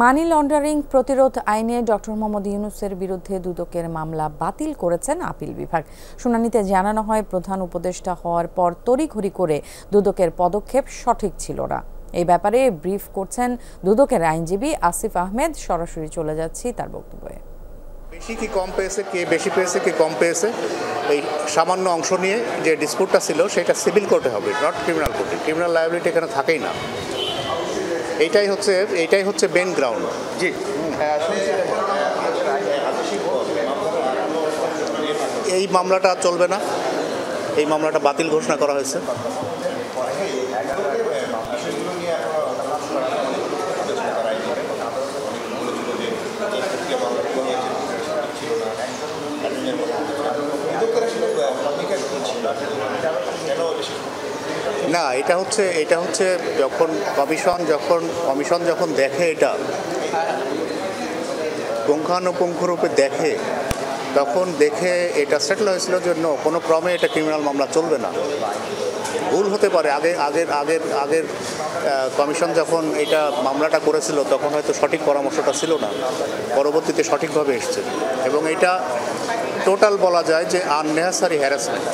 Money laundering প্রতিরোধ আইনে doctor Mohammad ইউনূসের বিরুদ্ধে দুদকের মামলা বাতিল করেছেন আপিল বিভাগ। শুনানিতে জানানো হয়, প্রধান উপদেষ্টা হওয়ার পর তড়িঘড়ি করে দুদকের পদক্ষেপ সঠিক ছিল না। এই ব্যাপারে ব্রিফ করছেন দুদকের আইনজীবী আসিফ আহমেদ। সরাসরি চলে যাচ্ছি তার বক্তব্যে। বেশি কি কম পেয়েছে, কে বেশি পেয়েছে কি কম পেয়েছে, এই সামান্য অংশ নিয়ে যে ডিসপুটটা ছিল সেটা সিভিল কোর্টে হবে, নট ক্রিমিনাল কোর্টে। ক্রিমিনাল লায়াবিলিটি এখানে থাকেই না। এইটাই হচ্ছে মেইন গ্রাউন্ড। জি, এই মামলাটা চলবে না, এই মামলাটা বাতিল ঘোষণা করা হয়েছে। না, এটা হচ্ছে যখন কমিশন যখন দেখে, এটা পুঙ্খানুপুঙ্খরূপে দেখে, তখন দেখে এটা সেটেল হয়েছিল জন্য কোনো ক্রমে এটা ক্রিমিনাল মামলা চলবে না। ভুল হতে পারে, আগের কমিশন যখন এটা মামলাটা করেছিল তখন হয়তো সঠিক পরামর্শটা ছিল না, পরবর্তীতে সঠিকভাবে এসছে। এবং এটা টোটাল বলা যায় যে আননেসেসারি হ্যারাসমেন্ট।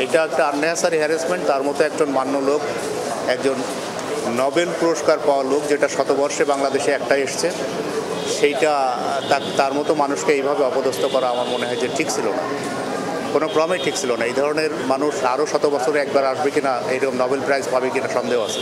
এটা একটা আননেসেসারি হ্যারাসমেন্ট। তার মতো একজন মান্য লোক, একজন নোবেল পুরস্কার পাওয়া লোক, যেটা শতবর্ষে বাংলাদেশে একটাই এসছে, সেইটা তার মতো মানুষকে এইভাবে অপদস্থ করা আমার মনে হয় যে ঠিক ছিল না, কোনো ক্রমেই ঠিক ছিল না। এই ধরনের মানুষ আরও শত বছরে একবার আসবে কিনা, এইরকম নোবেল প্রাইজ পাবে কিনা সন্দেহ আছে।